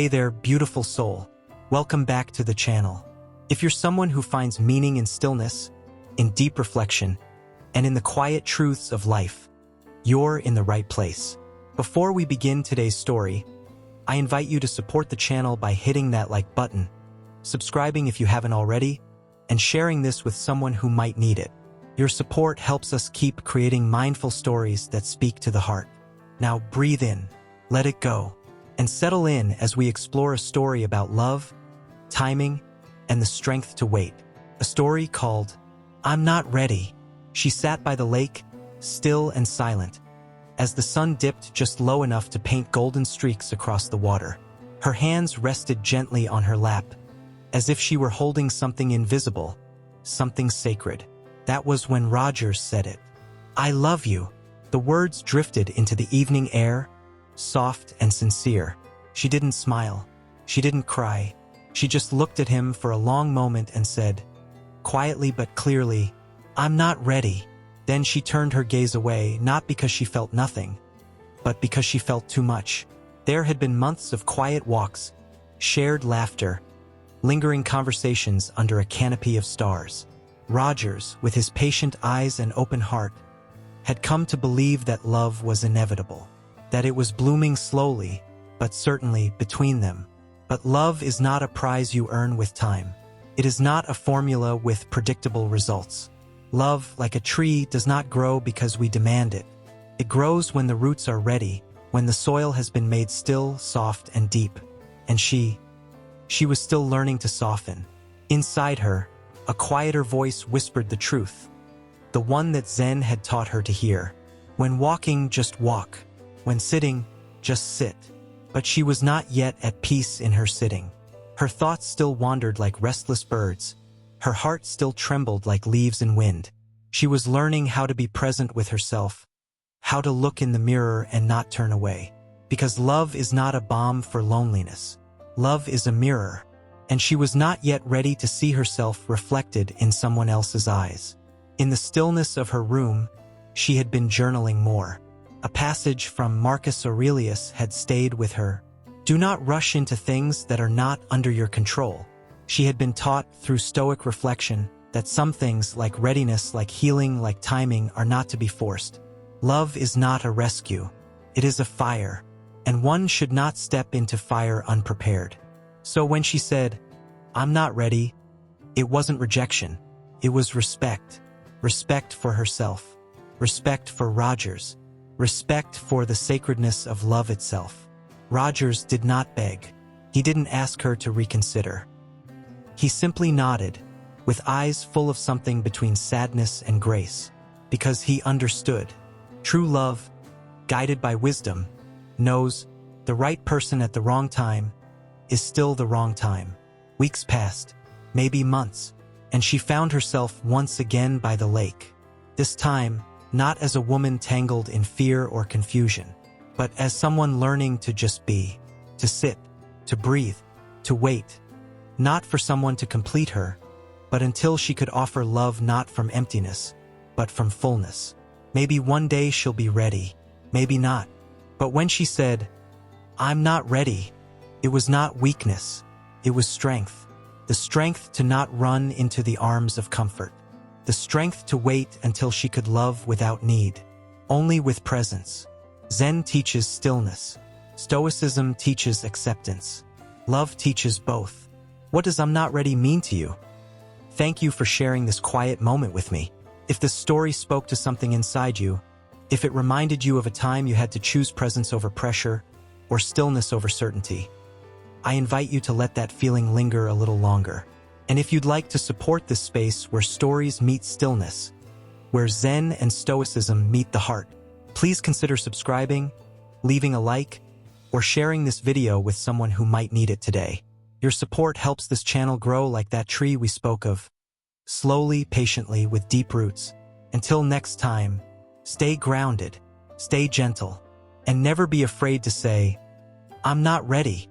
Hey there, beautiful soul. Welcome back to the channel. If you're someone who finds meaning in stillness, in deep reflection, and in the quiet truths of life, you're in the right place. Before we begin today's story, I invite you to support the channel by hitting that like button, subscribing if you haven't already, and sharing this with someone who might need it. Your support helps us keep creating mindful stories that speak to the heart. Now breathe in, let it go, and settle in as we explore a story about love, timing, and the strength to wait. A story called, I'm Not Ready. She sat by the lake, still and silent, as the sun dipped just low enough to paint golden streaks across the water. Her hands rested gently on her lap, as if she were holding something invisible, something sacred. That was when Rogers said it. I love you. The words drifted into the evening air, soft and sincere. She didn't smile. She didn't cry. She just looked at him for a long moment and said, quietly but clearly, I'm not ready. Then she turned her gaze away, not because she felt nothing, but because she felt too much. There had been months of quiet walks, shared laughter, lingering conversations under a canopy of stars. Rogers, with his patient eyes and open heart, had come to believe that love was inevitable, that it was blooming slowly, but certainly between them. But love is not a prize you earn with time. It is not a formula with predictable results. Love, like a tree, does not grow because we demand it. It grows when the roots are ready, when the soil has been made still, soft, and deep. And she was still learning to soften. Inside her, a quieter voice whispered the truth, the one that Zen had taught her to hear. When walking, just walk. When sitting, just sit. But she was not yet at peace in her sitting. Her thoughts still wandered like restless birds. Her heart still trembled like leaves in wind. She was learning how to be present with herself, how to look in the mirror and not turn away. Because love is not a balm for loneliness. Love is a mirror, and she was not yet ready to see herself reflected in someone else's eyes. In the stillness of her room, she had been journaling more. A passage from Marcus Aurelius had stayed with her. Do not rush into things that are not under your control. She had been taught through Stoic reflection that some things, like readiness, like healing, like timing, are not to be forced. Love is not a rescue. It is a fire, and one should not step into fire unprepared. So when she said, I'm not ready, it wasn't rejection. It was respect. Respect for herself. Respect for Rogers. Respect for the sacredness of love itself. Rogers did not beg. He didn't ask her to reconsider. He simply nodded, with eyes full of something between sadness and grace, because he understood. True love, guided by wisdom, knows the right person at the wrong time is still the wrong time. Weeks passed, maybe months, and she found herself once again by the lake. This time, not as a woman tangled in fear or confusion, but as someone learning to just be, to sit, to breathe, to wait. Not for someone to complete her, but until she could offer love not from emptiness, but from fullness. Maybe one day she'll be ready, maybe not. But when she said, I'm not ready, it was not weakness, it was strength. The strength to not run into the arms of comfort. The strength to wait until she could love without need, only with presence. Zen teaches stillness. Stoicism teaches acceptance. Love teaches both. What does I'm not ready mean to you? Thank you for sharing this quiet moment with me. If this story spoke to something inside you, if it reminded you of a time you had to choose presence over pressure or stillness over certainty, I invite you to let that feeling linger a little longer. And if you'd like to support this space where stories meet stillness, where Zen and Stoicism meet the heart, please consider subscribing, leaving a like, or sharing this video with someone who might need it today. Your support helps this channel grow like that tree we spoke of, slowly, patiently, with deep roots. Until next time, stay grounded, stay gentle, and never be afraid to say, I'm not ready.